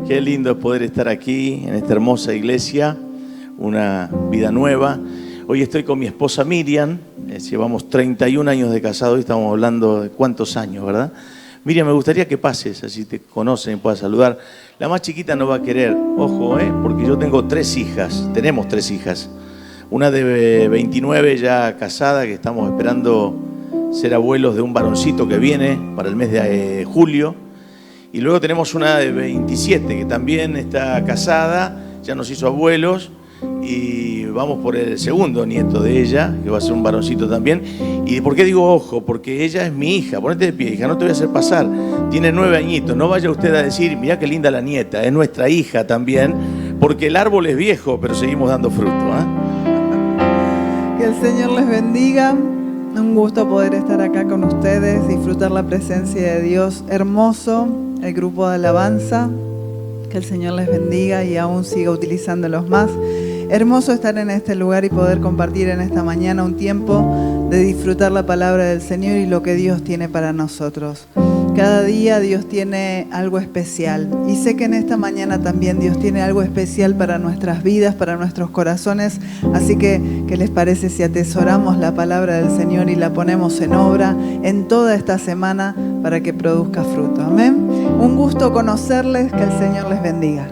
Qué lindo es poder estar aquí en esta hermosa iglesia, una vida nueva. Hoy estoy con mi esposa Miriam, llevamos 31 años de casado y estamos hablando de cuántos años, ¿verdad? Miriam, me gustaría que pases, así te conocen y puedas saludar. La más chiquita no va a querer, ojo, porque yo tengo 3 hijas, tenemos 3 hijas. Una de 29 ya casada, que estamos esperando ser abuelos de un varoncito que viene para el mes de julio. Y luego tenemos una de 27 que también está casada, ya nos hizo abuelos y vamos por el segundo nieto de ella, que va a ser un varoncito también. ¿Y por qué digo ojo? Porque ella es mi hija, ponete de pie, hija, no te voy a hacer pasar, tiene 9 añitos, no vaya usted a decir, mirá qué linda la nieta, es nuestra hija también, porque el árbol es viejo, pero seguimos dando fruto, Que el Señor les bendiga. Un gusto poder estar acá con ustedes, disfrutar la presencia de Dios hermoso, el grupo de alabanza. Que el Señor les bendiga y aún siga utilizándolos más. Hermoso estar en este lugar y poder compartir en esta mañana un tiempo de disfrutar la palabra del Señor y lo que Dios tiene para nosotros. Cada día Dios tiene algo especial y sé que en esta mañana también Dios tiene algo especial para nuestras vidas, para nuestros corazones. Así que, ¿qué les parece si atesoramos la palabra del Señor y la ponemos en obra en toda esta semana para que produzca fruto? Amén. Un gusto conocerles, que el Señor les bendiga.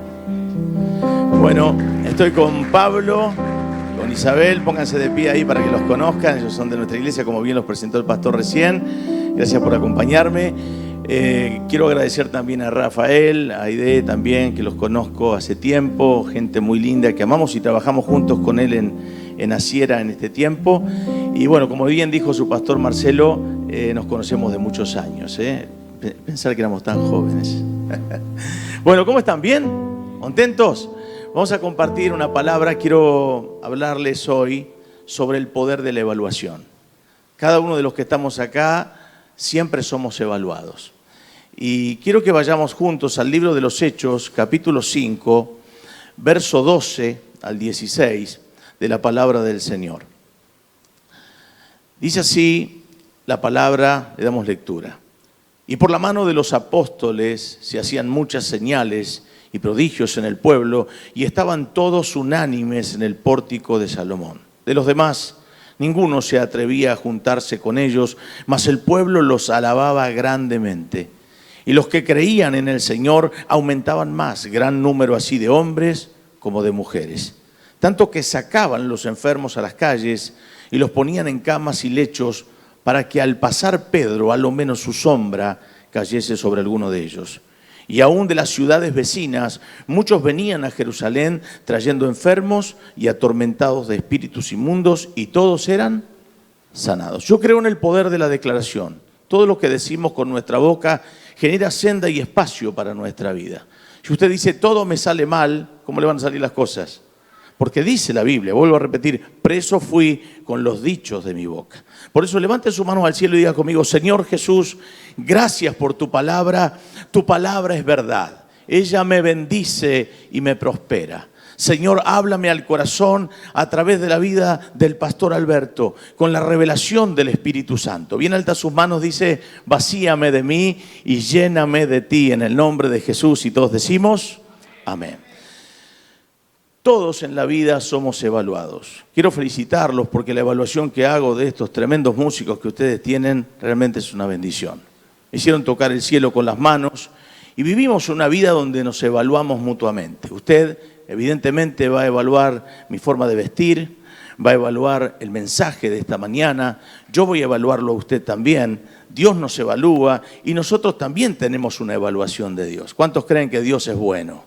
Bueno, estoy con Pablo, con Isabel, pónganse de pie ahí para que los conozcan, ellos son de nuestra iglesia, como bien los presentó el pastor recién. Gracias por acompañarme. Quiero agradecer también a Rafael, a Aide también, que los conozco hace tiempo, gente muy linda que amamos y trabajamos juntos con él en Asiera en este tiempo. Y bueno, como bien dijo su pastor Marcelo, nos conocemos de muchos años. Pensar que éramos tan jóvenes. Bueno, ¿cómo están? ¿Bien? ¿Contentos? Vamos a compartir una palabra. Quiero hablarles hoy sobre el poder de la evaluación. Cada uno de los que estamos acá siempre somos evaluados. Y quiero que vayamos juntos al libro de los Hechos, capítulo 5, verso 12 al 16 de la palabra del Señor. Dice así la palabra, le damos lectura. Y por la mano de los apóstoles se hacían muchas señales y prodigios en el pueblo, y estaban todos unánimes en el pórtico de Salomón. De los demás, ninguno se atrevía a juntarse con ellos, mas el pueblo los alababa grandemente. Y los que creían en el Señor aumentaban más, gran número así de hombres como de mujeres. Tanto que sacaban los enfermos a las calles y los ponían en camas y lechos, para que al pasar Pedro, a lo menos su sombra cayese sobre alguno de ellos. Y aún de las ciudades vecinas, muchos venían a Jerusalén trayendo enfermos y atormentados de espíritus inmundos, y todos eran sanados. Yo creo en el poder de la declaración. Todo lo que decimos con nuestra boca genera senda y espacio para nuestra vida. Si usted dice, todo me sale mal, ¿cómo le van a salir las cosas? Porque dice la Biblia, vuelvo a repetir, preso fui con los dichos de mi boca. Por eso levante sus manos al cielo y diga conmigo, Señor Jesús, gracias por tu palabra es verdad. Ella me bendice y me prospera. Señor, háblame al corazón a través de la vida del pastor Alberto, con la revelación del Espíritu Santo. Bien alta sus manos, dice, vacíame de mí y lléname de ti en el nombre de Jesús. Y todos decimos, amén. Todos en la vida somos evaluados. Quiero felicitarlos porque la evaluación que hago de estos tremendos músicos que ustedes tienen realmente es una bendición. Me hicieron tocar el cielo con las manos y vivimos una vida donde nos evaluamos mutuamente. Usted evidentemente va a evaluar mi forma de vestir, va a evaluar el mensaje de esta mañana, yo voy a evaluarlo a usted también. Dios nos evalúa y nosotros también tenemos una evaluación de Dios. ¿Cuántos creen que Dios es bueno?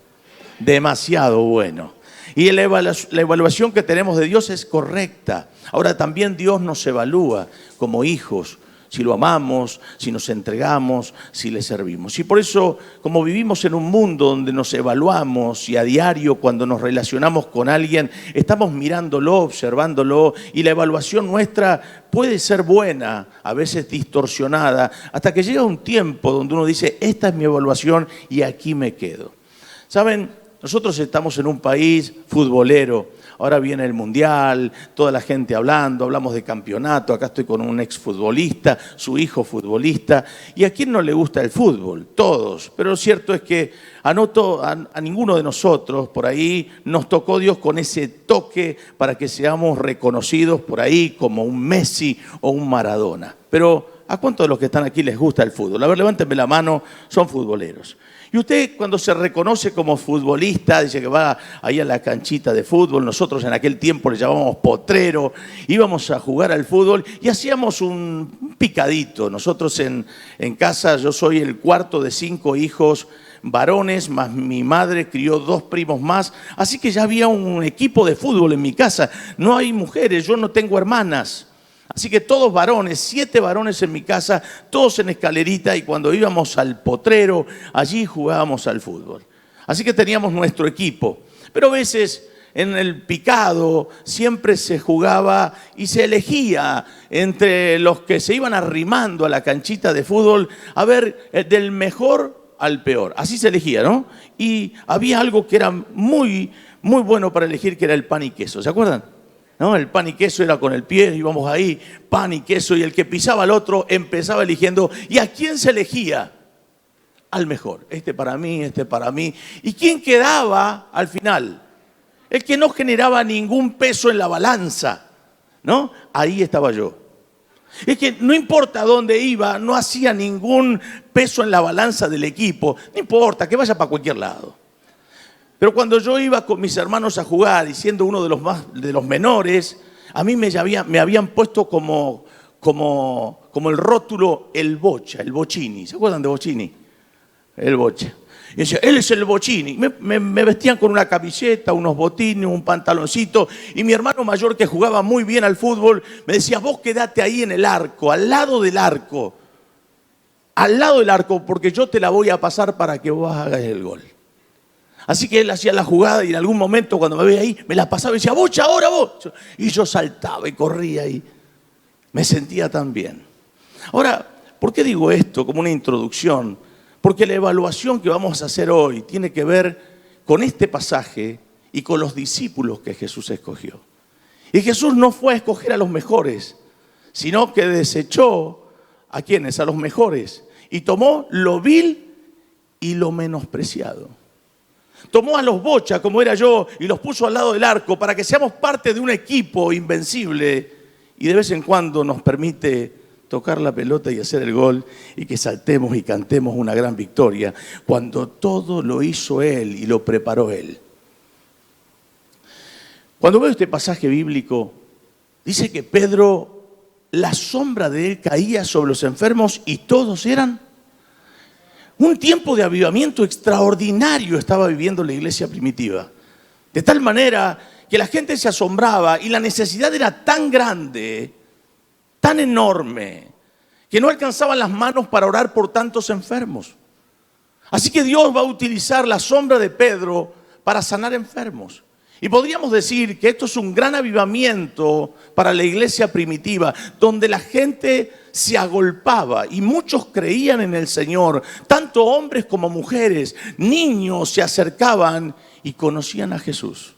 Demasiado bueno. Y la evaluación que tenemos de Dios es correcta. Ahora también Dios nos evalúa como hijos, si lo amamos, si nos entregamos, si le servimos. Y por eso, como vivimos en un mundo donde nos evaluamos y a diario cuando nos relacionamos con alguien, estamos mirándolo, observándolo, y la evaluación nuestra puede ser buena, a veces distorsionada, hasta que llega un tiempo donde uno dice, esta es mi evaluación y aquí me quedo. ¿Saben? nosotros estamos en un país futbolero. Ahora viene el Mundial, toda la gente hablamos de campeonato. Acá estoy con un exfutbolista, su hijo futbolista. ¿Y a quién no le gusta el fútbol? Todos. Pero lo cierto es que a ninguno de nosotros por ahí nos tocó Dios con ese toque para que seamos reconocidos por ahí como un Messi o un Maradona. Pero ¿a cuántos de los que están aquí les gusta el fútbol? A ver, levántenme la mano, son futboleros. Y usted cuando se reconoce como futbolista, dice que va ahí a la canchita de fútbol, nosotros en aquel tiempo le llamábamos potrero, íbamos a jugar al fútbol y hacíamos un picadito. Nosotros en casa, yo soy el cuarto de 5 hijos varones, más mi madre crió 2 primos más, así que ya había un equipo de fútbol en mi casa. No hay mujeres, yo no tengo hermanas. Así que todos varones, 7 varones en mi casa, todos en escalerita, y cuando íbamos al potrero, allí jugábamos al fútbol. Así que teníamos nuestro equipo. Pero a veces en el picado siempre se jugaba y se elegía entre los que se iban arrimando a la canchita de fútbol, a ver, del mejor al peor. Así se elegía, ¿no? Y había algo que era muy, muy bueno para elegir, que era el pan y queso. ¿Se acuerdan? ¿No? El pan y queso era con el pie, íbamos ahí, pan y queso, y el que pisaba al otro empezaba eligiendo. ¿Y a quién se elegía? Al mejor. Este para mí, este para mí. ¿Y quién quedaba al final? El que no generaba ningún peso en la balanza, ¿no? Ahí estaba yo. Es que no importa dónde iba, no hacía ningún peso en la balanza del equipo. No importa, que vaya para cualquier lado. Pero cuando yo iba con mis hermanos a jugar, y siendo uno de los menores, a mí me habían puesto como el rótulo el Bocha, el Bochini. ¿Se acuerdan de Bochini? El Bocha. Y decía, él es el Bochini. Me vestían con una camiseta, unos botines, un pantaloncito. Y mi hermano mayor, que jugaba muy bien al fútbol, me decía, vos quedate ahí en el arco, al lado del arco. Al lado del arco, porque yo te la voy a pasar para que vos hagas el gol. Así que él hacía la jugada y en algún momento cuando me veía ahí, me la pasaba y decía, Bocha, ahora vos. Y yo saltaba y corría y me sentía tan bien. Ahora, ¿por qué digo esto como una introducción? Porque la evaluación que vamos a hacer hoy tiene que ver con este pasaje y con los discípulos que Jesús escogió. Y Jesús no fue a escoger a los mejores, sino que desechó ¿a quiénes? A los mejores. Y tomó lo vil y lo menospreciado. Tomó a los Bocha, como era yo, y los puso al lado del arco para que seamos parte de un equipo invencible, y de vez en cuando nos permite tocar la pelota y hacer el gol, y que saltemos y cantemos una gran victoria, cuando todo lo hizo Él y lo preparó Él. Cuando veo este pasaje bíblico, dice que Pedro, la sombra de él caía sobre los enfermos y todos eran. Un tiempo de avivamiento extraordinario estaba viviendo la iglesia primitiva. De tal manera que la gente se asombraba y la necesidad era tan grande, tan enorme, que no alcanzaban las manos para orar por tantos enfermos. Así que Dios va a utilizar la sombra de Pedro para sanar enfermos. Y podríamos decir que esto es un gran avivamiento para la iglesia primitiva, donde la gente se agolpaba y muchos creían en el Señor, tanto hombres como mujeres, niños se acercaban y conocían a Jesús.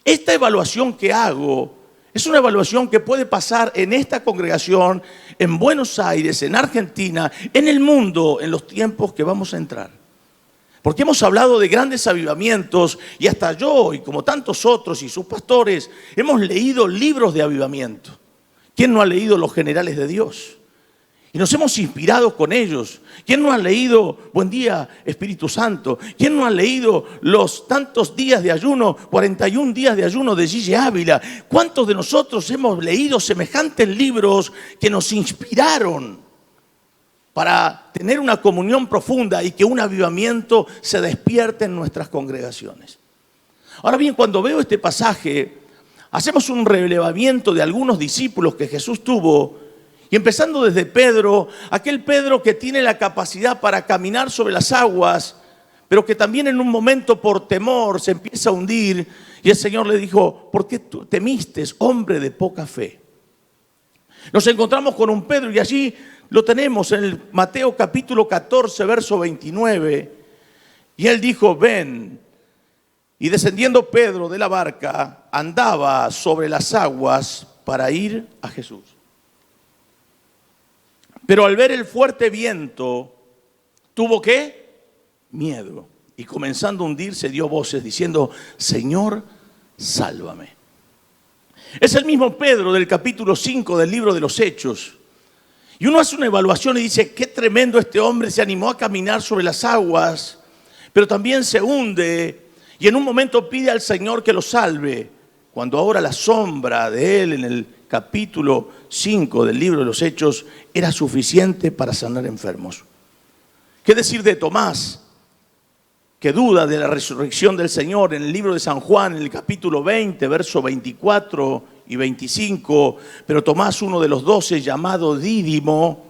Esta evaluación que hago es una evaluación que puede pasar en esta congregación, en Buenos Aires, en Argentina, en el mundo, en los tiempos que vamos a entrar. Porque hemos hablado de grandes avivamientos y hasta yo y como tantos otros y sus pastores hemos leído libros de avivamiento. ¿Quién no ha leído Los Generales de Dios? Y nos hemos inspirado con ellos. ¿Quién no ha leído Buen Día, Espíritu Santo? ¿Quién no ha leído los tantos días de ayuno, 41 días de ayuno de Gigi Ávila? ¿Cuántos de nosotros hemos leído semejantes libros que nos inspiraron para tener una comunión profunda y que un avivamiento se despierte en nuestras congregaciones? Ahora bien, cuando veo este pasaje, hacemos un relevamiento de algunos discípulos que Jesús tuvo, y empezando desde Pedro, aquel Pedro que tiene la capacidad para caminar sobre las aguas, pero que también en un momento por temor se empieza a hundir, y el Señor le dijo, ¿por qué temiste, hombre de poca fe? Nos encontramos con un Pedro y allí lo tenemos en el Mateo capítulo 14, verso 29. Y él dijo, ven. Y descendiendo Pedro de la barca, andaba sobre las aguas para ir a Jesús. Pero al ver el fuerte viento, tuvo ¿qué? Miedo. Y comenzando a hundirse, dio voces diciendo: Señor, sálvame. Es el mismo Pedro del capítulo 5 del libro de los Hechos. Y uno hace una evaluación y dice: qué tremendo este hombre, se animó a caminar sobre las aguas, pero también se hunde. Y en un momento pide al Señor que lo salve, cuando ahora la sombra de él en el capítulo 5 del libro de los Hechos era suficiente para sanar enfermos. ¿Qué decir de Tomás, que duda de la resurrección del Señor? En el libro de San Juan, en el capítulo 20, versos 24 y 25, pero Tomás, uno de los 12, llamado Dídimo,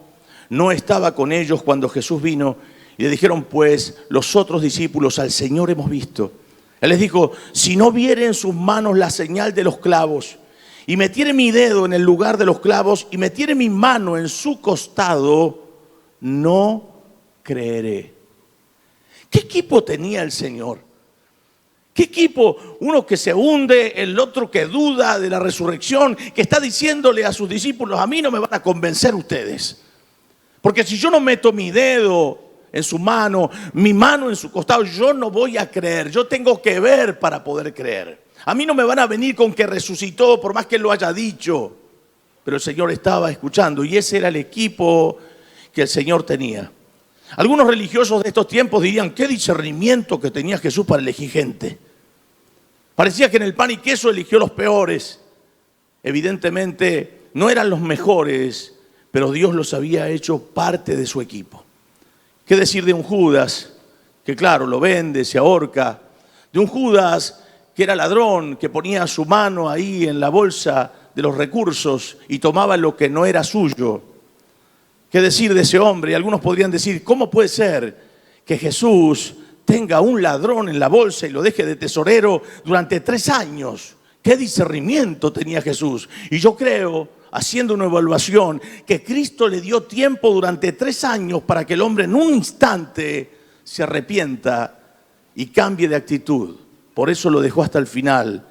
no estaba con ellos cuando Jesús vino, y le dijeron pues los otros discípulos: al Señor hemos visto. Él les dijo: si no viere en sus manos la señal de los clavos, y metiere mi dedo en el lugar de los clavos, y metiere mi mano en su costado, no creeré. ¿Qué equipo tenía el Señor? ¿Qué equipo? Uno que se hunde, el otro que duda de la resurrección, que está diciéndole a sus discípulos: a mí no me van a convencer ustedes, porque si yo no meto mi dedo en su mano, mi mano en su costado, yo no voy a creer. Yo tengo que ver para poder creer. A mí no me van a venir con que resucitó, por más que él lo haya dicho. Pero el Señor estaba escuchando, y ese era el equipo que el Señor tenía. Algunos religiosos de estos tiempos dirían: qué discernimiento que tenía Jesús para elegir gente. Parecía que en el pan y queso eligió los peores. Evidentemente no eran los mejores, pero Dios los había hecho parte de su equipo. ¿Qué decir de un Judas que, claro, lo vende, se ahorca? De un Judas que era ladrón, que ponía su mano ahí en la bolsa de los recursos y tomaba lo que no era suyo. ¿Qué decir de ese hombre? Y algunos podrían decir: ¿cómo puede ser que Jesús tenga un ladrón en la bolsa y lo deje de tesorero durante 3 años? ¿Qué discernimiento tenía Jesús? Y yo creo, haciendo una evaluación, que Cristo le dio tiempo durante 3 años para que el hombre en un instante se arrepienta y cambie de actitud. Por eso lo dejó hasta el final.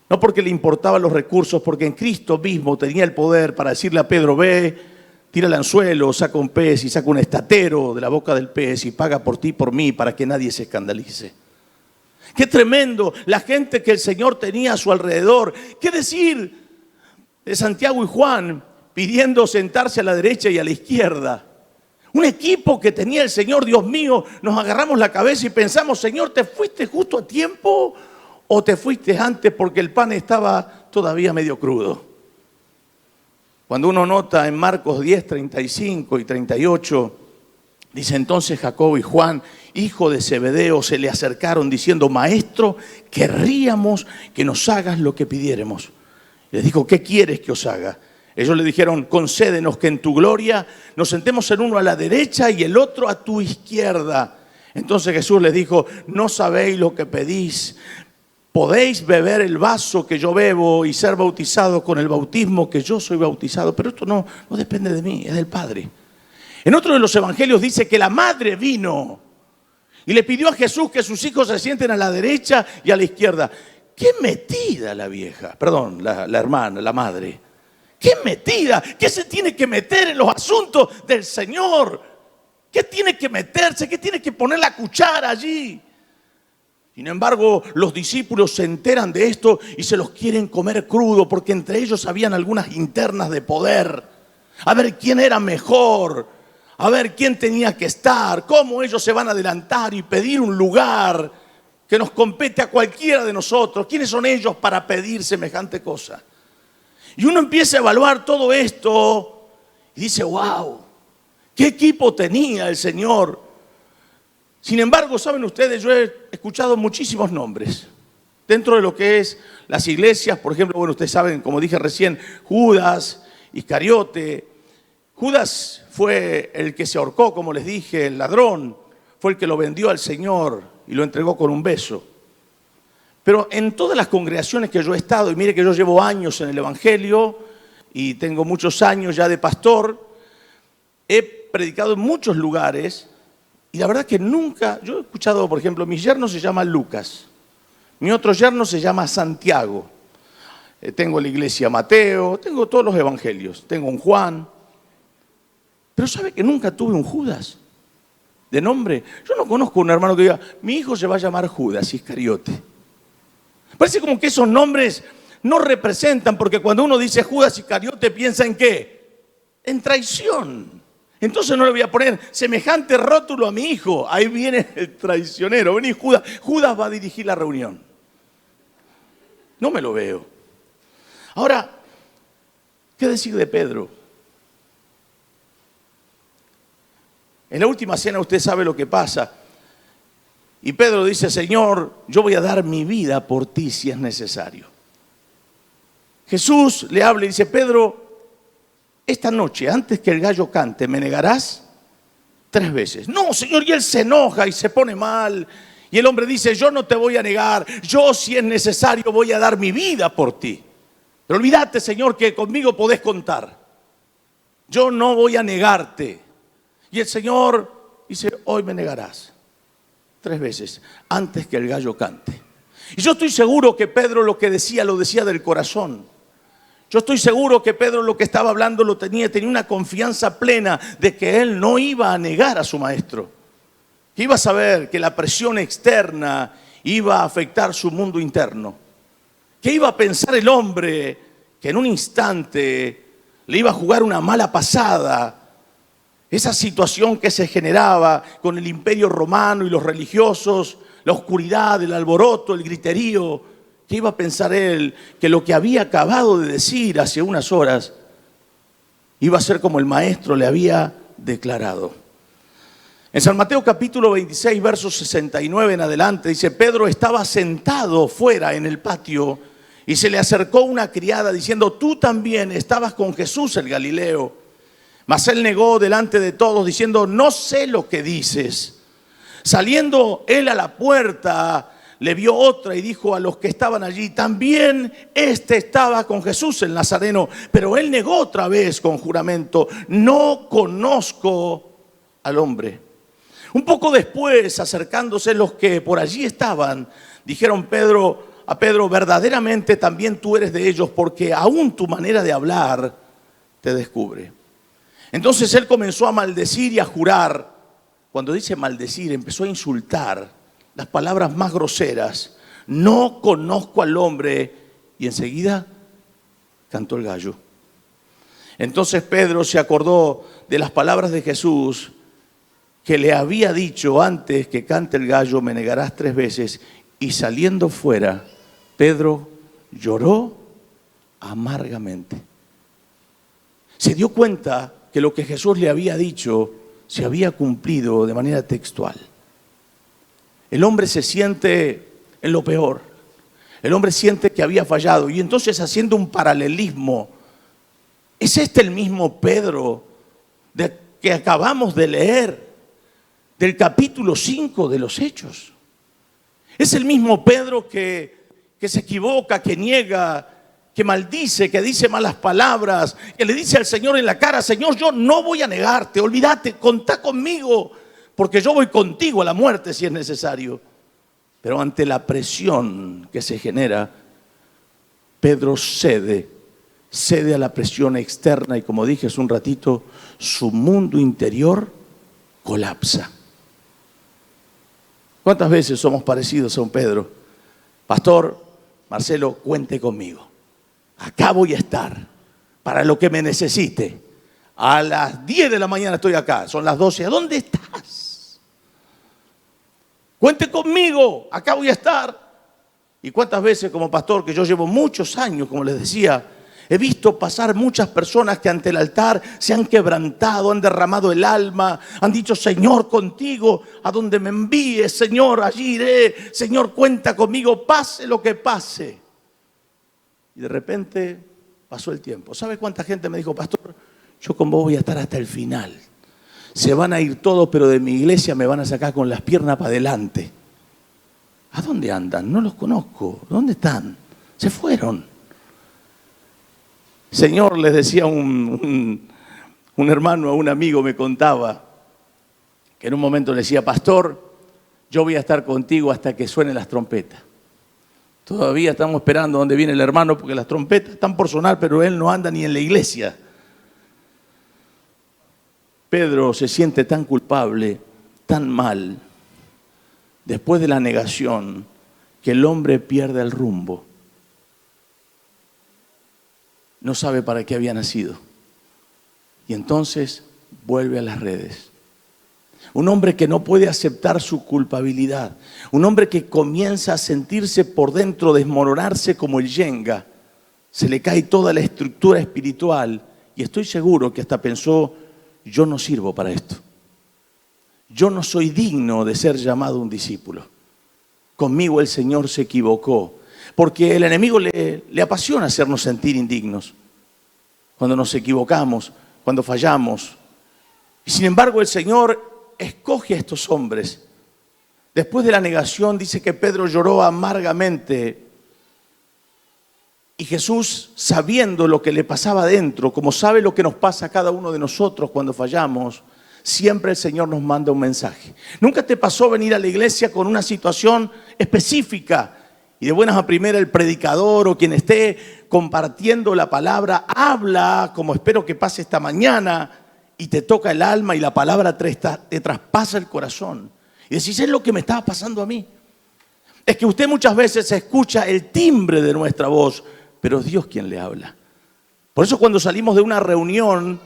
No porque le importaban los recursos, porque en Cristo mismo tenía el poder para decirle a Pedro: ve, tira el anzuelo, saca un pez y saca un estatero de la boca del pez y paga por ti y por mí, para que nadie se escandalice. ¡Qué tremendo! La gente que el Señor tenía a su alrededor. ¿Qué decir de Santiago y Juan pidiendo sentarse a la derecha y a la izquierda? Un equipo que tenía el Señor. Dios mío, nos agarramos la cabeza y pensamos: Señor, ¿te fuiste justo a tiempo o te fuiste antes porque el pan estaba todavía medio crudo? Cuando uno nota en Marcos 10, 35 y 38, dice: entonces Jacobo y Juan, hijo de Zebedeo, se le acercaron diciendo: Maestro, querríamos que nos hagas lo que pidiéremos. Les dijo: ¿qué quieres que os haga? Ellos le dijeron: concédenos que en tu gloria nos sentemos el uno a la derecha y el otro a tu izquierda. Entonces Jesús les dijo: no sabéis lo que pedís. Podéis beber el vaso que yo bebo y ser bautizados con el bautismo que yo soy bautizado, pero esto no depende de mí, es del Padre. En otro de los evangelios dice que la madre vino y le pidió a Jesús que sus hijos se sienten a la derecha y a la izquierda. ¡Qué metida la vieja! Perdón, la hermana, la madre. ¡Qué metida! ¿Qué se tiene que meter en los asuntos del Señor? ¿Qué tiene que meterse? ¿Qué tiene que poner la cuchara allí? Sin embargo, los discípulos se enteran de esto y se los quieren comer crudo, porque entre ellos habían algunas internas de poder. A ver quién era mejor, a ver quién tenía que estar, cómo ellos se van a adelantar y pedir un lugar que nos compete a cualquiera de nosotros. ¿Quiénes son ellos para pedir semejante cosa? Y uno empieza a evaluar todo esto y dice: wow, ¿qué equipo tenía el Señor? Sin embargo, saben ustedes, yo he escuchado muchísimos nombres dentro de lo que es las iglesias. Por ejemplo, bueno, ustedes saben, como dije recién, Judas, Iscariote. Judas fue el que se ahorcó, como les dije, el ladrón. Fue el que lo vendió al Señor y lo entregó con un beso. Pero en todas las congregaciones que yo he estado, y mire que yo llevo años en el Evangelio y tengo muchos años ya de pastor, he predicado en muchos lugares. Y la verdad que nunca, yo he escuchado, por ejemplo, mi yerno se llama Lucas. Mi otro yerno se llama Santiago. Tengo la iglesia Mateo, tengo todos los evangelios, tengo un Juan. Pero ¿sabe que nunca tuve un Judas de nombre? Yo no conozco un hermano que diga, mi hijo se va a llamar Judas Iscariote. Parece como que esos nombres no representan, porque cuando uno dice Judas Iscariote piensa en ¿qué? En traición. Entonces no le voy a poner semejante rótulo a mi hijo. Ahí viene el traicionero. Vení Judas. Judas va a dirigir la reunión. No me lo veo. Ahora, ¿qué decir de Pedro? En la última cena usted sabe lo que pasa. Y Pedro dice, Señor, yo voy a dar mi vida por ti si es necesario. Jesús le habla y dice, Pedro, esta noche, antes que el gallo cante, ¿me negarás 3 veces? No, Señor, y él se enoja y se pone mal. Y el hombre dice, yo no te voy a negar, yo si es necesario voy a dar mi vida por ti. Pero olvídate, Señor, que conmigo podés contar. Yo no voy a negarte. Y el Señor dice, hoy me negarás 3 veces, antes que el gallo cante. Y yo estoy seguro que Pedro lo que decía, lo decía del corazón. Yo estoy seguro que Pedro lo que estaba hablando lo tenía una confianza plena de que él no iba a negar a su maestro. Que iba a saber que la presión externa iba a afectar su mundo interno. Que iba a pensar el hombre que en un instante le iba a jugar una mala pasada. Esa situación que se generaba con el imperio romano y los religiosos, la oscuridad, el alboroto, el griterío. ¿Qué iba a pensar él? Que lo que había acabado de decir hace unas horas iba a ser como el maestro le había declarado. En San Mateo capítulo 26, versos 69 en adelante, dice, Pedro estaba sentado fuera en el patio y se le acercó una criada diciendo, tú también estabas con Jesús el Galileo. Mas él negó delante de todos diciendo, no sé lo que dices. Saliendo él a la puerta, le vio otra y dijo a los que estaban allí, también este estaba con Jesús el Nazareno. Pero él negó otra vez con juramento, no conozco al hombre. Un poco después, acercándose los que por allí estaban, dijeron a Pedro, verdaderamente también tú eres de ellos, porque aún tu manera de hablar te descubre. Entonces él comenzó a maldecir y a jurar. Cuando dice maldecir, empezó a insultar. Las palabras más groseras, no conozco al hombre, y enseguida cantó el gallo. Entonces Pedro se acordó de las palabras de Jesús que le había dicho, antes que cante el gallo me negarás 3 veces, y saliendo fuera, Pedro lloró amargamente. Se dio cuenta que lo que Jesús le había dicho se había cumplido de manera textual. El hombre se siente en lo peor. El hombre siente que había fallado. Y entonces, haciendo un paralelismo, ¿es este el mismo Pedro que acabamos de leer del capítulo 5 de los Hechos? Es el mismo Pedro que se equivoca, que niega, que maldice, que dice malas palabras, que le dice al Señor en la cara, Señor, yo no voy a negarte, olvídate, contá conmigo, porque yo voy contigo a la muerte si es necesario. Pero ante la presión que se genera, Pedro cede a la presión externa y, como dije hace un ratito, su mundo interior colapsa. ¿Cuántas veces somos parecidos a un Pedro? Pastor, Marcelo, cuente conmigo. Acá voy a estar para lo que me necesite. A las 10 de la mañana estoy acá, son las 12. ¿A dónde estás? Cuente conmigo, acá voy a estar. Y cuántas veces como pastor, que yo llevo muchos años, como les decía, he visto pasar muchas personas que ante el altar se han quebrantado, han derramado el alma, han dicho, Señor, contigo, a donde me envíes, Señor, allí iré, Señor, cuenta conmigo, pase lo que pase. Y de repente pasó el tiempo. ¿Sabe cuánta gente me dijo, pastor, yo con vos voy a estar hasta el final? Se van a ir todos, pero de mi iglesia me van a sacar con las piernas para adelante. ¿A dónde andan? No los conozco. ¿Dónde están? Se fueron. Señor, les decía un hermano a un amigo, me contaba, que en un momento le decía, pastor, yo voy a estar contigo hasta que suenen las trompetas. Todavía estamos esperando dónde viene el hermano porque las trompetas están por sonar, pero él no anda ni en la iglesia. Pedro se siente tan culpable, tan mal, después de la negación, que el hombre pierde el rumbo. No sabe para qué había nacido. Y entonces vuelve a las redes. Un hombre que no puede aceptar su culpabilidad. Un hombre que comienza a sentirse por dentro, desmoronarse como el yenga. Se le cae toda la estructura espiritual. Y estoy seguro que hasta pensó, yo no sirvo para esto. Yo no soy digno de ser llamado un discípulo. Conmigo el Señor se equivocó. Porque el enemigo le apasiona hacernos sentir indignos. Cuando nos equivocamos, cuando fallamos. Y sin embargo el Señor escoge a estos hombres. Después de la negación dice que Pedro lloró amargamente. Y Jesús, sabiendo lo que le pasaba adentro, como sabe lo que nos pasa a cada uno de nosotros cuando fallamos, siempre el Señor nos manda un mensaje. ¿Nunca te pasó venir a la iglesia con una situación específica? Y de buenas a primeras el predicador o quien esté compartiendo la palabra habla, como espero que pase esta mañana, y te toca el alma y la palabra te traspasa el corazón. Y decís, es lo que me estaba pasando a mí. Es que usted muchas veces escucha el timbre de nuestra voz, pero es Dios quien le habla. Por eso cuando salimos de una reunión,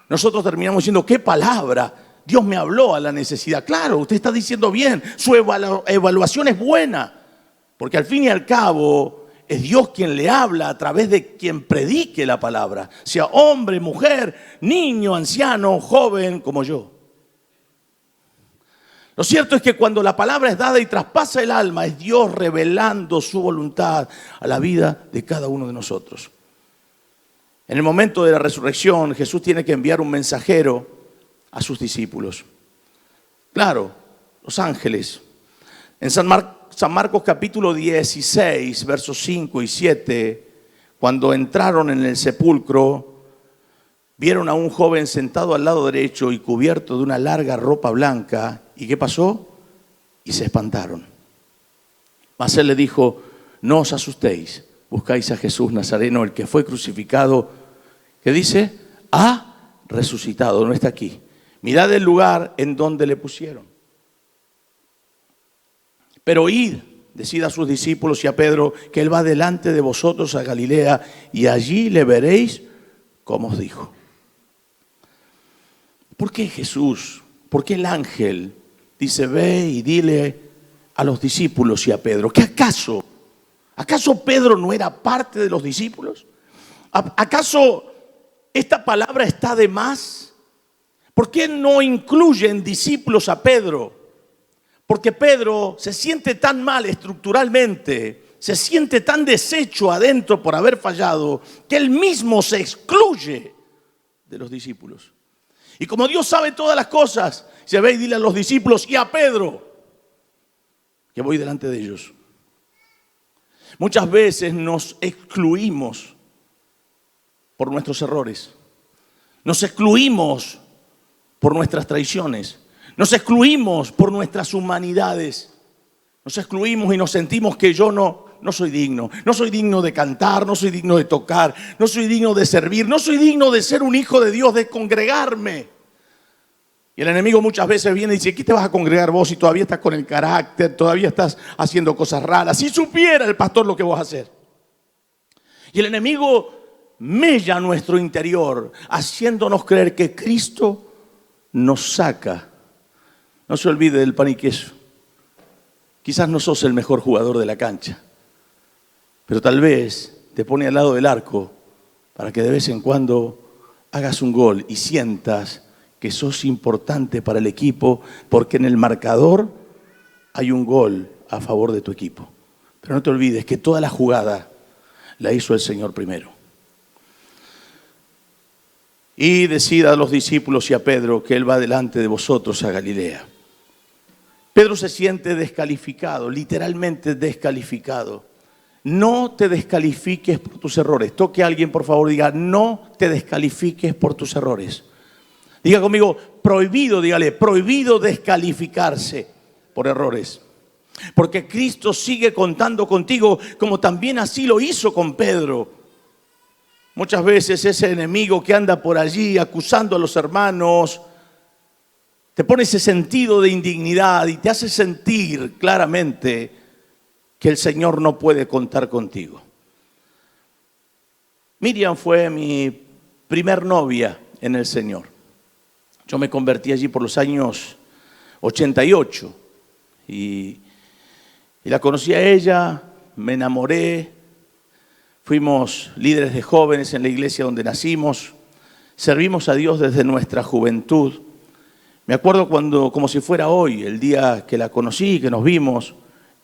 nosotros terminamos diciendo, ¿qué palabra? Dios me habló a la necesidad. Claro, usted está diciendo bien, su evaluación es buena. Porque al fin y al cabo es Dios quien le habla a través de quien predique la palabra. Sea hombre, mujer, niño, anciano, joven, como yo. Lo cierto es que cuando la palabra es dada y traspasa el alma, es Dios revelando su voluntad a la vida de cada uno de nosotros. En el momento de la resurrección, Jesús tiene que enviar un mensajero a sus discípulos. Claro, los ángeles. En San Marcos capítulo 16, versos 5 y 7, cuando entraron en el sepulcro, vieron a un joven sentado al lado derecho y cubierto de una larga ropa blanca. ¿Y qué pasó? Y se espantaron. Mas él le dijo, no os asustéis, buscáis a Jesús Nazareno, el que fue crucificado. ¿Qué dice? Ha resucitado, no está aquí. Mirad el lugar en donde le pusieron. Pero id, decid a sus discípulos y a Pedro, que él va delante de vosotros a Galilea, y allí le veréis como os dijo. ¿Por qué Jesús? ¿Por qué el ángel dice, ve y dile a los discípulos y a Pedro? ¿Que acaso Pedro no era parte de los discípulos? ¿Acaso esta palabra está de más? ¿Por qué no incluyen discípulos a Pedro? Porque Pedro se siente tan mal estructuralmente, se siente tan deshecho adentro por haber fallado, que él mismo se excluye de los discípulos. Y como Dios sabe todas las cosas, se ve y dile a los discípulos y a Pedro que voy delante de ellos. Muchas veces nos excluimos por nuestros errores. Nos excluimos por nuestras traiciones. Nos excluimos por nuestras humanidades. Nos excluimos y nos sentimos que yo no soy digno. No soy digno de cantar, no soy digno de tocar, no soy digno de servir, no soy digno de ser un hijo de Dios, de congregarme. Y el enemigo muchas veces viene y dice, ¿qué te vas a congregar vos si todavía estás con el carácter, todavía estás haciendo cosas raras? Si supiera el pastor lo que vos hacer. Y el enemigo mella nuestro interior, haciéndonos creer que Cristo nos saca. No se olvide del pan y queso. Quizás no sos el mejor jugador de la cancha, pero tal vez te pone al lado del arco para que de vez en cuando hagas un gol y sientas que sos importante para el equipo, porque en el marcador hay un gol a favor de tu equipo. Pero no te olvides que toda la jugada la hizo el Señor primero. Y decida a los discípulos y a Pedro que él va delante de vosotros a Galilea. Pedro se siente descalificado, literalmente descalificado. No te descalifiques por tus errores. Toque a alguien, por favor, diga, no te descalifiques por tus errores. Diga conmigo, prohibido, dígale, prohibido descalificarse por errores. Porque Cristo sigue contando contigo como también así lo hizo con Pedro. Muchas veces ese enemigo que anda por allí acusando a los hermanos te pone ese sentido de indignidad y te hace sentir claramente que el Señor no puede contar contigo. Miriam fue mi primer novia en el Señor. Yo me convertí allí por los años 88 y la conocí a ella, me enamoré. Fuimos líderes de jóvenes en la iglesia donde nacimos. Servimos a Dios desde nuestra juventud. Me acuerdo cuando, como si fuera hoy, el día que la conocí, que nos vimos,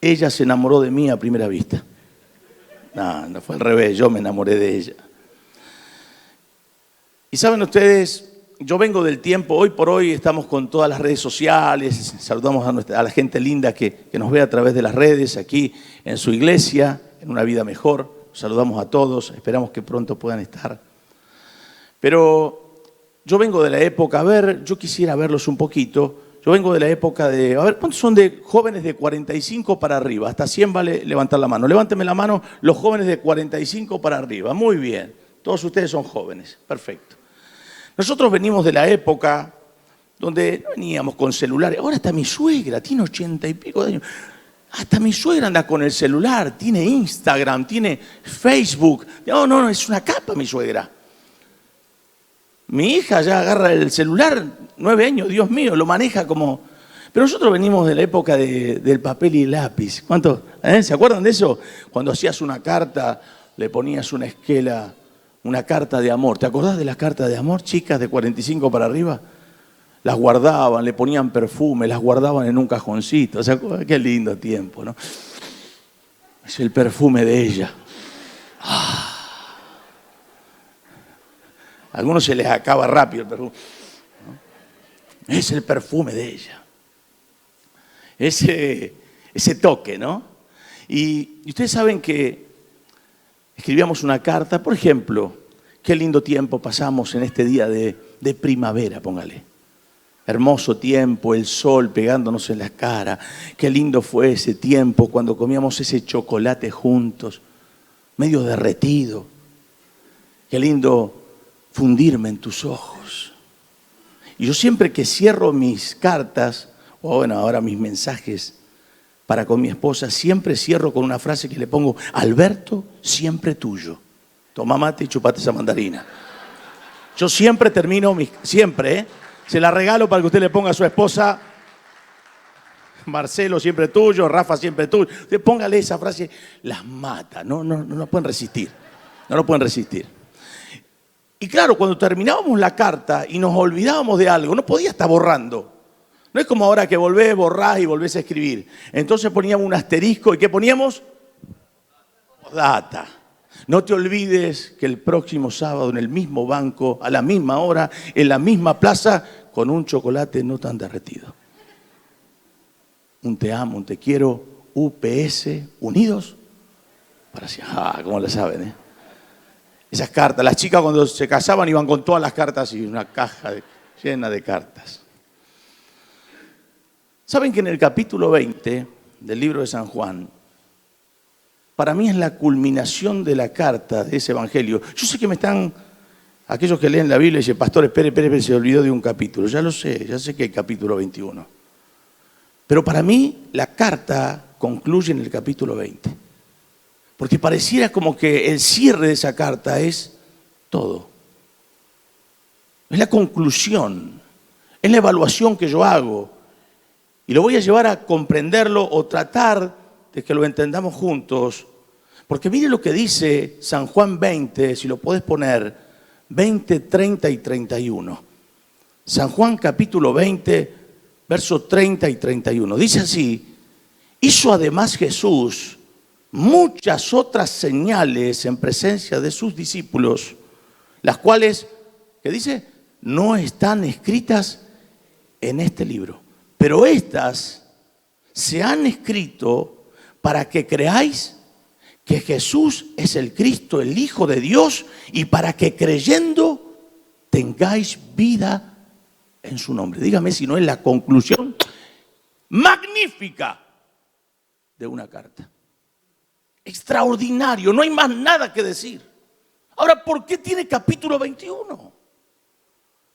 ella se enamoró de mí a primera vista. No fue al revés, yo me enamoré de ella. Y saben ustedes, yo vengo del tiempo, hoy por hoy estamos con todas las redes sociales, saludamos a la gente linda que nos ve a través de las redes, aquí en su iglesia, en Una Vida Mejor. Saludamos a todos, esperamos que pronto puedan estar. Pero yo vengo de la época, yo quisiera verlos un poquito. Yo vengo de la época de, ¿cuántos son de jóvenes de 45 para arriba? Hasta 100 vale levantar la mano. Levánteme la mano los jóvenes de 45 para arriba. Muy bien, todos ustedes son jóvenes, perfecto. Nosotros venimos de la época donde no veníamos con celulares. Ahora hasta mi suegra tiene 80 y pico de años. Hasta mi suegra anda con el celular, tiene Instagram, tiene Facebook. No, es una capa mi suegra. Mi hija ya agarra el celular, 9 años, Dios mío, lo maneja como... Pero nosotros venimos de la época del papel y el lápiz. ¿Cuántos? ¿Se acuerdan de eso? Cuando hacías una carta, le ponías una esquela, una carta de amor. ¿Te acordás de las cartas de amor, chicas de 45 para arriba? Las guardaban, le ponían perfume, las guardaban en un cajoncito. O sea, qué lindo tiempo, ¿no? Es el perfume de ella. A algunos se les acaba rápido el perfume, ¿no? Es el perfume de ella. Ese toque, ¿no? Y ustedes saben que escribíamos una carta, por ejemplo, qué lindo tiempo pasamos en este día de primavera, póngale. Hermoso tiempo, el sol pegándonos en la cara. Qué lindo fue ese tiempo cuando comíamos ese chocolate juntos, medio derretido. Qué lindo fundirme en tus ojos. Y yo siempre que cierro mis cartas, o bueno, ahora mis mensajes para con mi esposa, siempre cierro con una frase que le pongo: Alberto, siempre tuyo. Toma mate y chupate esa mandarina. Yo siempre termino, siempre, se la regalo para que usted le ponga a su esposa: Marcelo, siempre tuyo, Rafa, siempre tuyo. Usted póngale esa frase, las mata, no pueden resistir. No lo pueden resistir. Y claro, cuando terminábamos la carta y nos olvidábamos de algo, no podía estar borrando. No es como ahora que borrás y volvés a escribir. Entonces poníamos un asterisco y ¿qué poníamos? Data. No te olvides que el próximo sábado en el mismo banco, a la misma hora, en la misma plaza, con un chocolate no tan derretido. Un te amo, un te quiero, UPS, unidos para siempre. ¿Cómo lo saben, eh? Esas cartas, las chicas cuando se casaban iban con todas las cartas y una caja llena de cartas. ¿Saben que en el capítulo 20 del libro de San Juan, para mí es la culminación de la carta de ese evangelio? Yo sé que aquellos que leen la Biblia dicen: pastor, espere, se olvidó de un capítulo. Ya sé que hay capítulo 21. Pero para mí la carta concluye en el capítulo 20. Porque pareciera como que el cierre de esa carta es todo. Es la conclusión, es la evaluación que yo hago. Y lo voy a llevar a comprenderlo o tratar de que lo entendamos juntos. Porque mire lo que dice San Juan 20, si lo podés poner, 20, 30 y 31. San Juan capítulo 20, versos 30 y 31. Dice así: hizo además Jesús muchas otras señales en presencia de sus discípulos, las cuales, ¿qué dice? No están escritas en este libro. Pero estas se han escrito para que creáis que Jesús es el Cristo, el Hijo de Dios, y para que creyendo tengáis vida en su nombre. Dígame si no es la conclusión magnífica de una carta. Extraordinario, no hay más nada que decir. Ahora, ¿por qué tiene capítulo 21?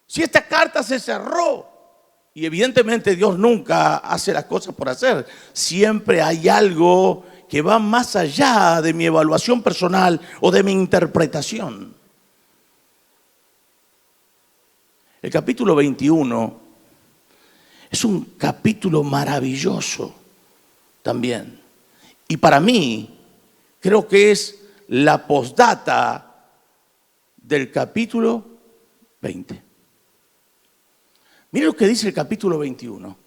Si esta carta se cerró, y evidentemente Dios nunca hace las cosas por hacer, siempre hay algo que va más allá de mi evaluación personal o de mi interpretación. El capítulo 21 es un capítulo maravilloso también. Y para mí, creo que es la postdata del capítulo 20. Mire lo que dice el capítulo 21.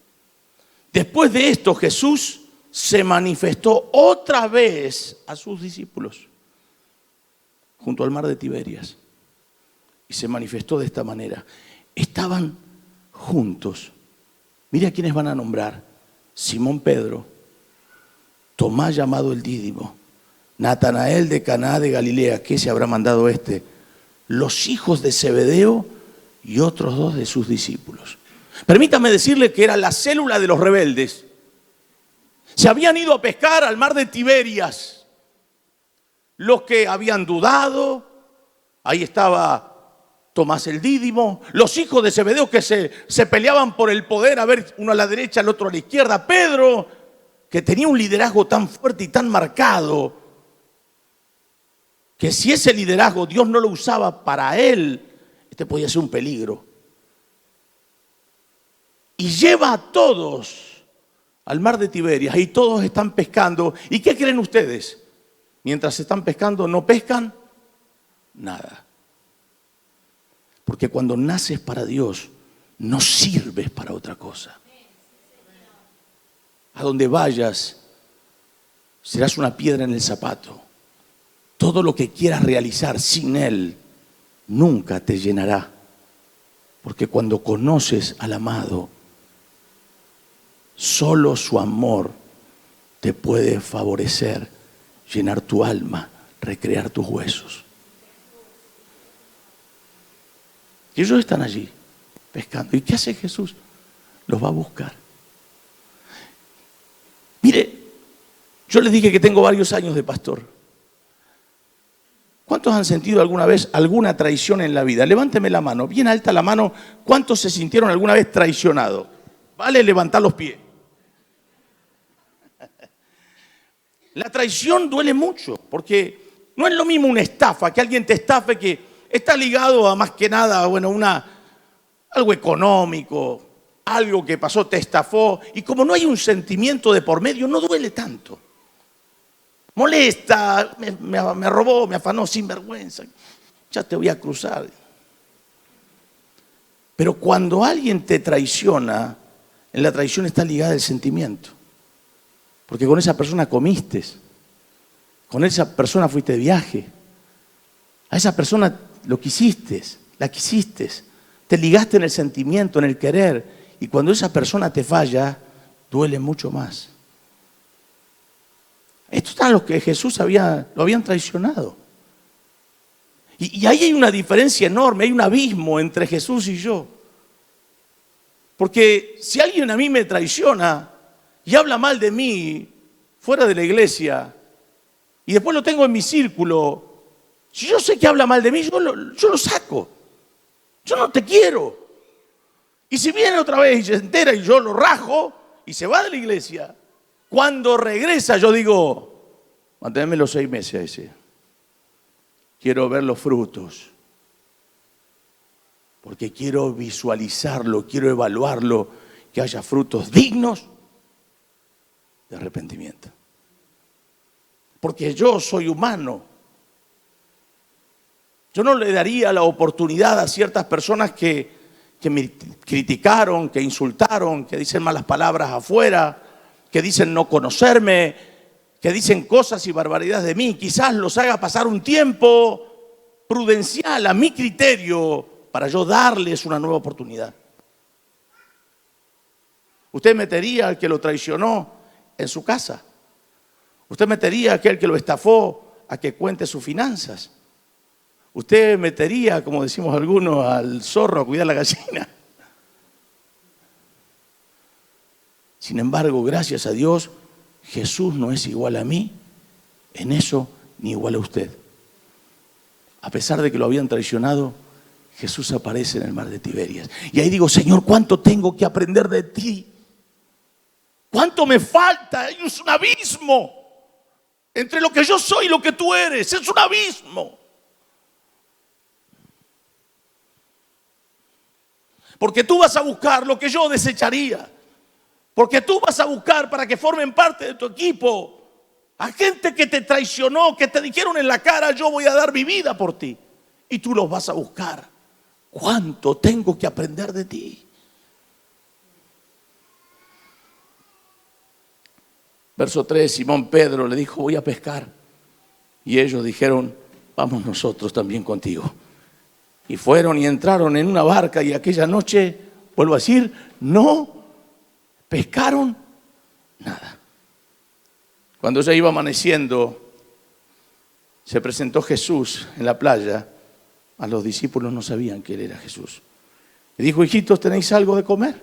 Después de esto, Jesús se manifestó otra vez a sus discípulos junto al mar de Tiberias. Y se manifestó de esta manera. Estaban juntos. Mire a quiénes van a nombrar. Simón Pedro, Tomás llamado el Dídimo, Natanael de Caná de Galilea, ¿qué se habrá mandado este? Los hijos de Zebedeo y otros dos de sus discípulos. Permítame decirle que era la célula de los rebeldes. Se habían ido a pescar al mar de Tiberias. Los que habían dudado, ahí estaba Tomás el Dídimo, los hijos de Zebedeo que se peleaban por el poder, a ver, uno a la derecha, el otro a la izquierda. Pedro, que tenía un liderazgo tan fuerte y tan marcado, que si ese liderazgo Dios no lo usaba para él, este podía ser un peligro. Y lleva a todos al mar de Tiberias y todos están pescando. ¿Y qué creen ustedes? Mientras están pescando, ¿no pescan? Nada. Porque cuando naces para Dios, no sirves para otra cosa. A donde vayas, serás una piedra en el zapato. Todo lo que quieras realizar sin Él, nunca te llenará. Porque cuando conoces al amado, solo su amor te puede favorecer, llenar tu alma, recrear tus huesos. Y ellos están allí, pescando. ¿Y qué hace Jesús? Los va a buscar. Mire, yo les dije que tengo varios años de pastor. ¿Cuántos han sentido alguna vez alguna traición en la vida? Levánteme la mano, bien alta la mano. ¿Cuántos se sintieron alguna vez traicionados? Vale levantar los pies. La traición duele mucho, porque no es lo mismo una estafa, que alguien te estafe, que está ligado a más que nada, bueno, algo económico, algo que pasó, te estafó, y como no hay un sentimiento de por medio, no duele tanto. Molesta, me robó, me afanó, sin vergüenza, ya te voy a cruzar. Pero cuando alguien te traiciona, en la traición está ligada el sentimiento. Porque con esa persona comiste, con esa persona fuiste de viaje, a esa persona lo quisiste, la quisiste, te ligaste en el sentimiento, en el querer, y cuando esa persona te falla, duele mucho más. Estos están los que Jesús lo habían traicionado. Y ahí hay una diferencia enorme, hay un abismo entre Jesús y yo. Porque si alguien a mí me traiciona y habla mal de mí fuera de la iglesia, y después lo tengo en mi círculo, si yo sé que habla mal de mí, yo lo saco. Yo no te quiero. Y si viene otra vez y se entera y yo lo rajo y se va de la iglesia, cuando regresa yo digo, manténme los 6 meses a ese. Quiero ver los frutos. Porque quiero visualizarlo, quiero evaluarlo, que haya frutos dignos de arrepentimiento. Porque yo soy humano. Yo no le daría la oportunidad a ciertas personas que me criticaron, que insultaron, que dicen malas palabras afuera, que dicen no conocerme, que dicen cosas y barbaridades de mí. Quizás los haga pasar un tiempo prudencial a mi criterio para yo darles una nueva oportunidad. Usted metería al que lo traicionó en su casa. Usted metería a aquel que lo estafó a que cuente sus finanzas. Usted metería, como decimos algunos, al zorro a cuidar la gallina. Sin embargo, gracias a Dios, Jesús no es igual a mí en eso ni igual a usted. A pesar de que lo habían traicionado, Jesús aparece en el mar de Tiberias. Y ahí digo, Señor, ¿cuánto tengo que aprender de ti? ¿Cuánto me falta? Es un abismo entre lo que yo soy y lo que tú eres. Es un abismo. Porque tú vas a buscar lo que yo desecharía. Porque tú vas a buscar para que formen parte de tu equipo a gente que te traicionó, que te dijeron en la cara, yo voy a dar mi vida por ti. Y tú los vas a buscar. ¿Cuánto tengo que aprender de ti? Verso 3, Simón Pedro le dijo, voy a pescar. Y ellos dijeron, vamos nosotros también contigo. Y fueron y entraron en una barca y aquella noche, vuelvo a decir, no pescaron nada. Cuando ya iba amaneciendo, se presentó Jesús en la playa. A los discípulos no sabían que Él era Jesús. Y dijo, hijitos, ¿tenéis algo de comer?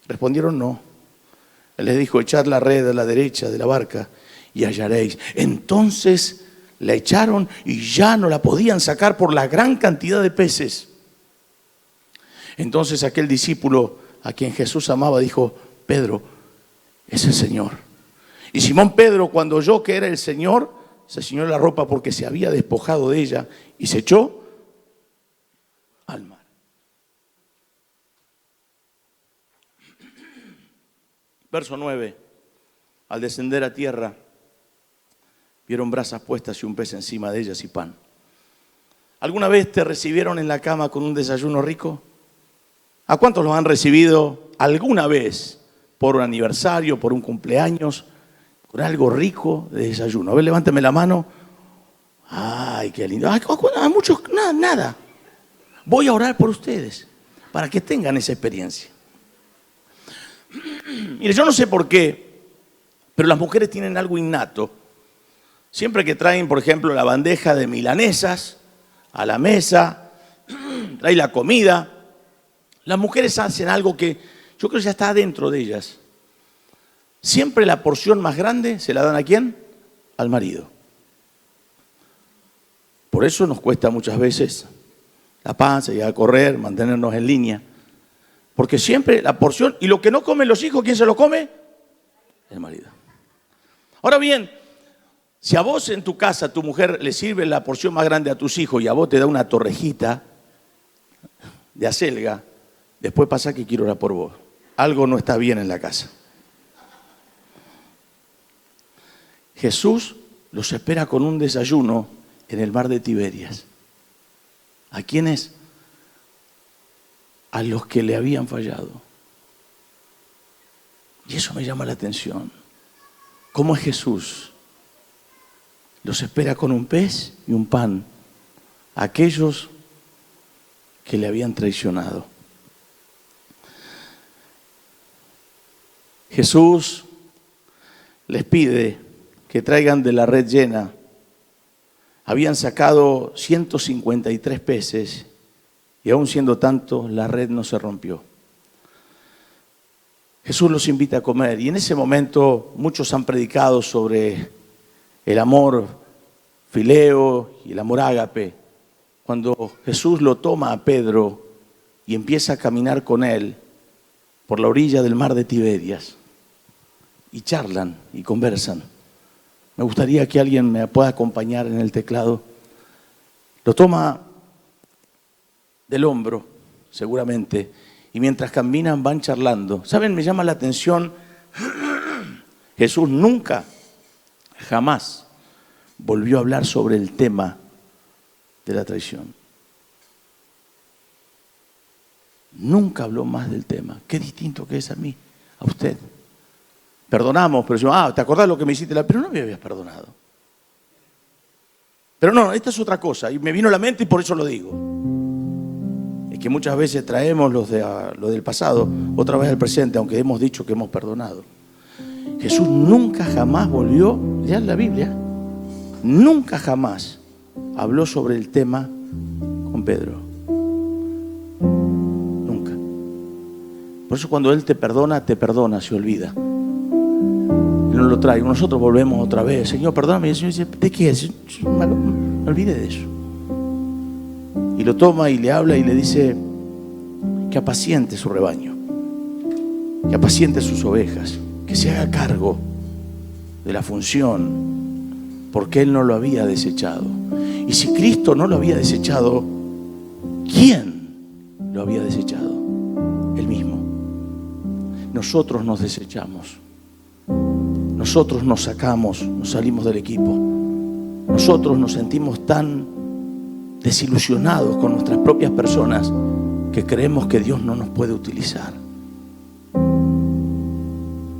Respondieron, no. Él les dijo, echad la red a la derecha de la barca y hallaréis. Entonces la echaron y ya no la podían sacar por la gran cantidad de peces. Entonces aquel discípulo a quien Jesús amaba dijo, Pedro, es el Señor. Y Simón Pedro, cuando oyó que era el Señor, se ciñó la ropa porque se había despojado de ella y se echó al mar. Verso 9. Al descender a tierra, vieron brasas puestas y un pez encima de ellas y pan. ¿Alguna vez te recibieron en la cama con un desayuno rico? ¿A cuántos los han recibido alguna vez por un aniversario, por un cumpleaños, con algo rico de desayuno? A ver, levántame la mano. Ay, qué lindo. Ay, a muchos, nada. Voy a orar por ustedes para que tengan esa experiencia. Mire, yo no sé por qué, pero las mujeres tienen algo innato. Siempre que traen, por ejemplo, la bandeja de milanesas a la mesa, traen la comida, las mujeres hacen algo que yo creo que ya está dentro de ellas. Siempre la porción más grande se la dan ¿a quién? Al marido. Por eso nos cuesta muchas veces la panza, llegar a correr, mantenernos en línea. Porque siempre la porción, y lo que no comen los hijos, ¿quién se lo come? El marido. Ahora bien, si a vos en tu casa, tu mujer le sirve la porción más grande a tus hijos y a vos te da una torrejita de acelga, después pasa que quiero orar por vos. Algo no está bien en la casa. Jesús los espera con un desayuno en el mar de Tiberias. ¿A quiénes? A los que le habían fallado. Y eso me llama la atención. ¿Cómo es Jesús? Los espera con un pez y un pan a aquellos que le habían traicionado. Jesús les pide que traigan de la red llena. Habían sacado 153 peces y aún siendo tanto, la red no se rompió. Jesús los invita a comer y en ese momento muchos han predicado sobre el amor fileo y el amor ágape. Cuando Jesús lo toma a Pedro y empieza a caminar con él por la orilla del mar de Tiberias y charlan y conversan. Me gustaría que alguien me pueda acompañar en el teclado. Lo toma del hombro, seguramente, y mientras caminan van charlando. ¿Saben? Me llama la atención, Jesús nunca, jamás volvió a hablar sobre el tema de la traición. Nunca habló más del tema. Qué distinto que es a mí, a usted. Perdonamos, pero decimos, ¿te acordás lo que me hiciste? Pero no me habías perdonado. Pero no, esta es otra cosa, y me vino a la mente y por eso lo digo. Es que muchas veces traemos lo del pasado otra vez al presente, aunque hemos dicho que hemos perdonado. Jesús nunca jamás volvió, ya en la Biblia, nunca jamás habló sobre el tema con Pedro. Nunca. Por eso cuando Él te perdona, se olvida. Él no no lo traigo. Nosotros volvemos otra vez. Señor, perdóname. Y el Señor dice, ¿de qué es? Me olvidé de eso. Y lo toma y le habla y le dice que apaciente su rebaño, que apaciente sus ovejas, que se haga cargo de la función, porque Él no lo había desechado. Y si Cristo no lo había desechado, ¿quién lo había desechado? Él mismo. Nosotros nos desechamos. Nosotros nos sacamos, nos salimos del equipo. Nosotros nos sentimos tan desilusionados con nuestras propias personas que creemos que Dios no nos puede utilizar.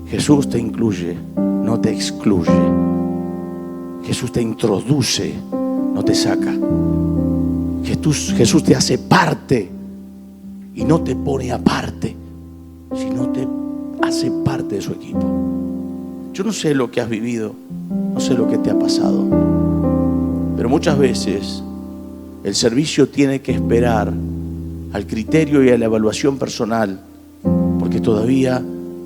Jesús te incluye, no te excluye. Jesús te introduce, no te saca. Jesús te hace parte y no te pone aparte, sino te hace parte de su equipo. Yo no sé lo que has vivido, no sé lo que te ha pasado, pero muchas veces el servicio tiene que esperar al criterio y a la evaluación personal, porque todavía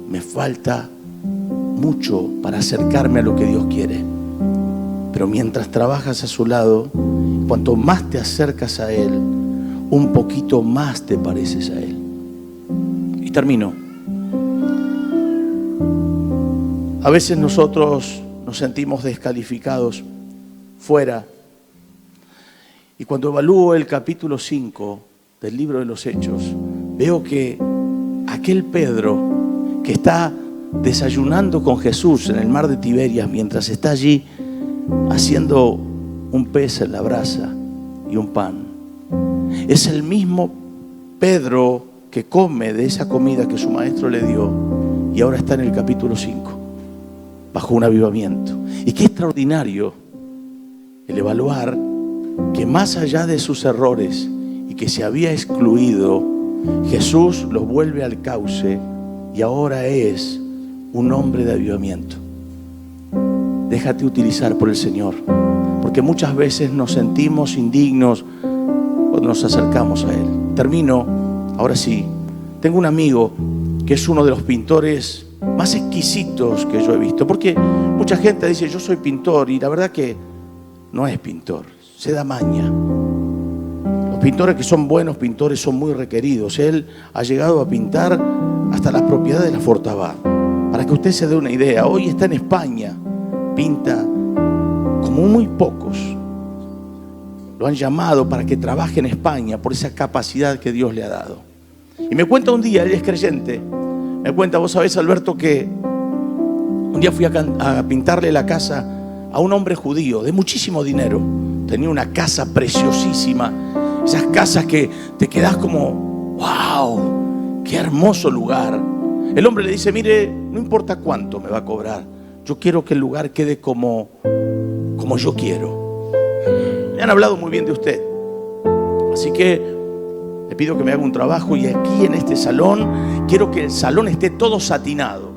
me falta mucho para acercarme a lo que Dios quiere. Pero mientras trabajas a su lado, cuanto más te acercas a Él, un poquito más te pareces a Él. Y termino. A veces nosotros nos sentimos descalificados, fuera. Y cuando evalúo el capítulo 5 del libro de los Hechos, veo que aquel Pedro que está desayunando con Jesús en el mar de Tiberias, mientras está allí haciendo un pez en la brasa y un pan, es el mismo Pedro que come de esa comida que su maestro le dio, y ahora está en el capítulo 5 bajo un avivamiento. Y qué extraordinario el evaluar que más allá de sus errores y que se había excluido, Jesús los vuelve al cauce y ahora es un hombre de avivamiento. Déjate utilizar por el Señor, porque muchas veces nos sentimos indignos cuando nos acercamos a Él. Termino, ahora sí. Tengo un amigo que es uno de los pintores más exquisitos que yo he visto, porque mucha gente dice yo soy pintor, y la verdad que no es pintor, se da maña. Los pintores que son buenos pintores son muy requeridos. Él ha llegado a pintar hasta las propiedades de la Fortabá. Para que usted se dé una idea, hoy está en España, pinta como muy pocos. Lo han llamado para que trabaje en España por esa capacidad que Dios le ha dado. Y me cuenta un día, él es creyente, me cuenta, vos sabés, Alberto, que un día fui a pintarle la casa a un hombre judío de muchísimo dinero. Tenía una casa preciosísima, esas casas que te quedás como, wow, qué hermoso lugar. El hombre le dice, mire, no importa cuánto me va a cobrar, yo quiero que el lugar quede como yo quiero. Me han hablado muy bien de usted, así que le pido que me haga un trabajo, y aquí en este salón quiero que el salón esté todo satinado.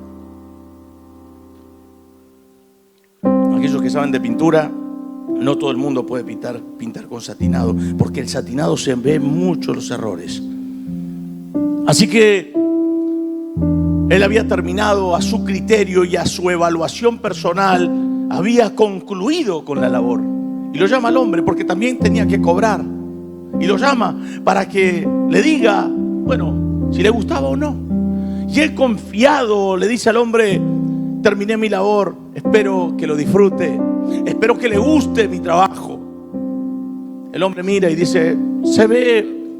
Aquellos que saben de pintura, no todo el mundo puede pintar con satinado, porque el satinado se ve mucho los errores. Así que él había terminado a su criterio y a su evaluación personal, había concluido con la labor. Y lo llama al hombre porque también tenía que cobrar. Y lo llama para que le diga, bueno, si le gustaba o no. Y él, confiado, le dice al hombre, terminé mi labor, espero que lo disfrute, espero que le guste mi trabajo. El hombre mira y dice, se ve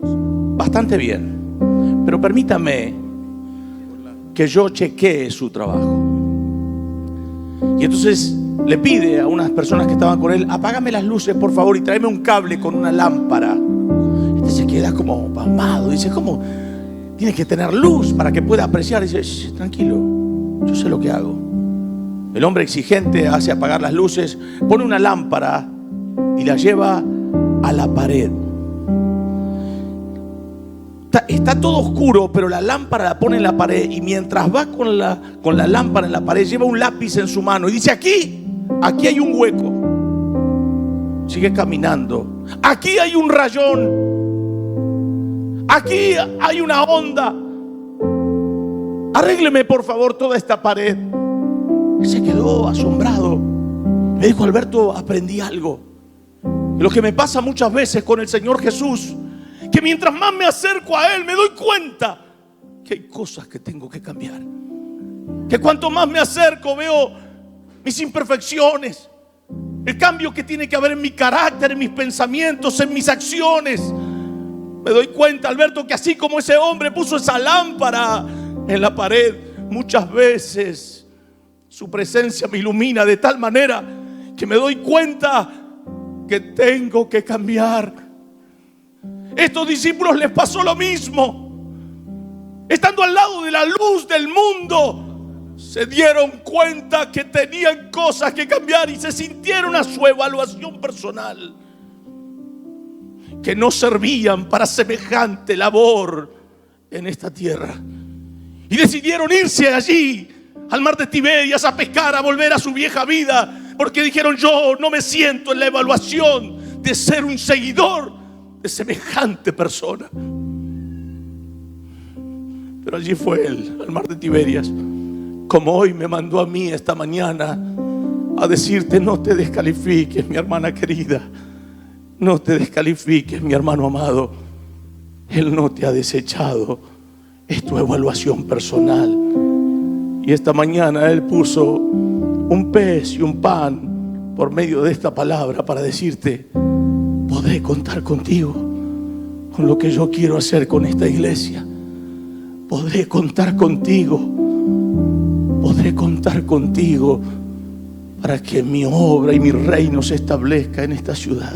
bastante bien, pero permítame que yo chequee su trabajo. Y entonces le pide a unas personas que estaban con él, apágame las luces por favor y tráeme un cable con una lámpara. Este se queda como pasmado, dice, ¿cómo? Tienes que tener luz para que pueda apreciar. Dice, tranquilo, yo sé lo que hago. El hombre exigente hace apagar las luces, pone una lámpara y la lleva a la pared. Está todo oscuro, pero la lámpara la pone en la pared, y mientras va con la lámpara en la pared, lleva un lápiz en su mano y dice, aquí hay un hueco. Sigue caminando. Aquí hay un rayón. Aquí hay una onda. Arrégleme por favor toda esta pared. Se quedó asombrado. Me dijo: Alberto, aprendí algo. Lo que me pasa muchas veces con el Señor Jesús, que mientras más me acerco a Él, me doy cuenta que hay cosas que tengo que cambiar. Que cuanto más me acerco, veo mis imperfecciones, el cambio que tiene que haber en mi carácter, en mis pensamientos, en mis acciones. Me doy cuenta, Alberto, que así como ese hombre puso esa lámpara en la pared, muchas veces su presencia me ilumina de tal manera que me doy cuenta que tengo que cambiar. Estos discípulos les pasó lo mismo. Estando al lado de la luz del mundo, se dieron cuenta que tenían cosas que cambiar y se sintieron a su evaluación personal que no servían para semejante labor en esta tierra. Y decidieron irse allí al mar de Tiberias a pescar, a volver a su vieja vida, porque dijeron: yo no me siento en la evaluación de ser un seguidor de semejante persona. Pero allí fue él, al mar de Tiberias, como hoy me mandó a mí esta mañana a decirte: no te descalifiques, mi hermana querida. No te descalifiques, mi hermano amado. Él no te ha desechado. Es tu evaluación personal. Y esta mañana Él puso un pez y un pan por medio de esta palabra para decirte: podré contar contigo con lo que yo quiero hacer con esta iglesia. Podré contar contigo. Podré contar contigo para que mi obra y mi reino se establezca en esta ciudad.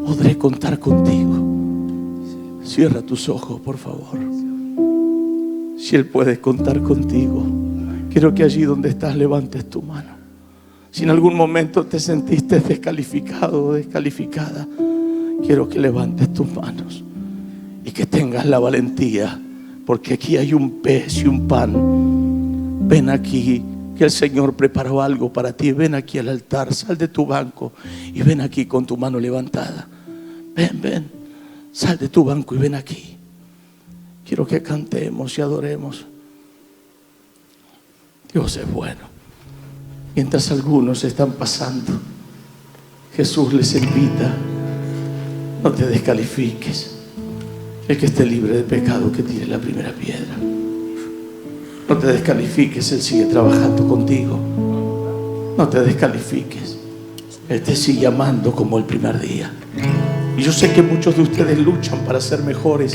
Podré contar contigo. Cierra tus ojos, por favor. Si Él puede contar contigo, quiero que allí donde estás levantes tu mano. Si en algún momento te sentiste descalificado o descalificada, quiero que levantes tus manos y que tengas la valentía, porque aquí hay un pez y un pan. Ven aquí, que el Señor preparó algo para ti. Ven aquí al altar, sal de tu banco y ven aquí con tu mano levantada. Ven, sal de tu banco y ven aquí. Quiero que cantemos y adoremos. Dios es bueno. Mientras algunos están pasando, Jesús les invita: no te descalifiques. El que esté libre de pecado, que tire la primera piedra. No te descalifiques, Él sigue trabajando contigo. No te descalifiques, Él te sigue amando como el primer día. Y yo sé que muchos de ustedes luchan para ser mejores.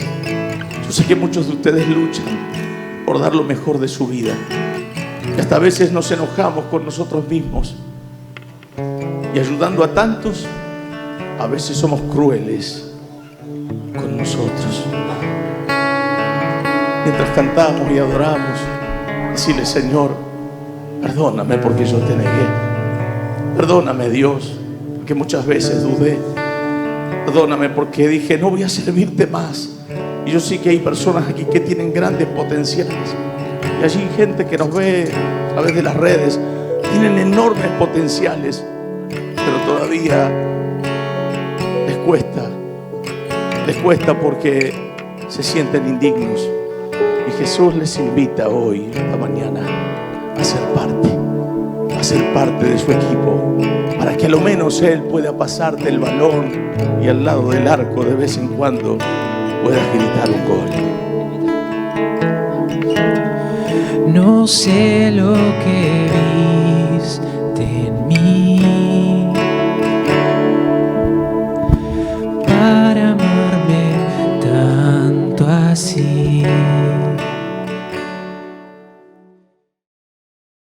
Yo sé que muchos de ustedes luchan por dar lo mejor de su vida. Y hasta a veces nos enojamos con nosotros mismos. Y ayudando a tantos, a veces somos crueles con nosotros. Mientras cantamos y adoramos, decirle: Señor, perdóname porque yo te negué. Perdóname, Dios, porque muchas veces dudé. Perdóname porque dije: no voy a servirte más. Y yo sé que hay personas aquí que tienen grandes potenciales. Y allí hay gente que nos ve a través de las redes. Tienen enormes potenciales, pero todavía les cuesta porque se sienten indignos. Y Jesús les invita hoy, esta mañana, a ser parte de su equipo, para que a lo menos Él pueda pasarte el balón y al lado del arco de vez en cuando puedas gritar un gol. No sé lo que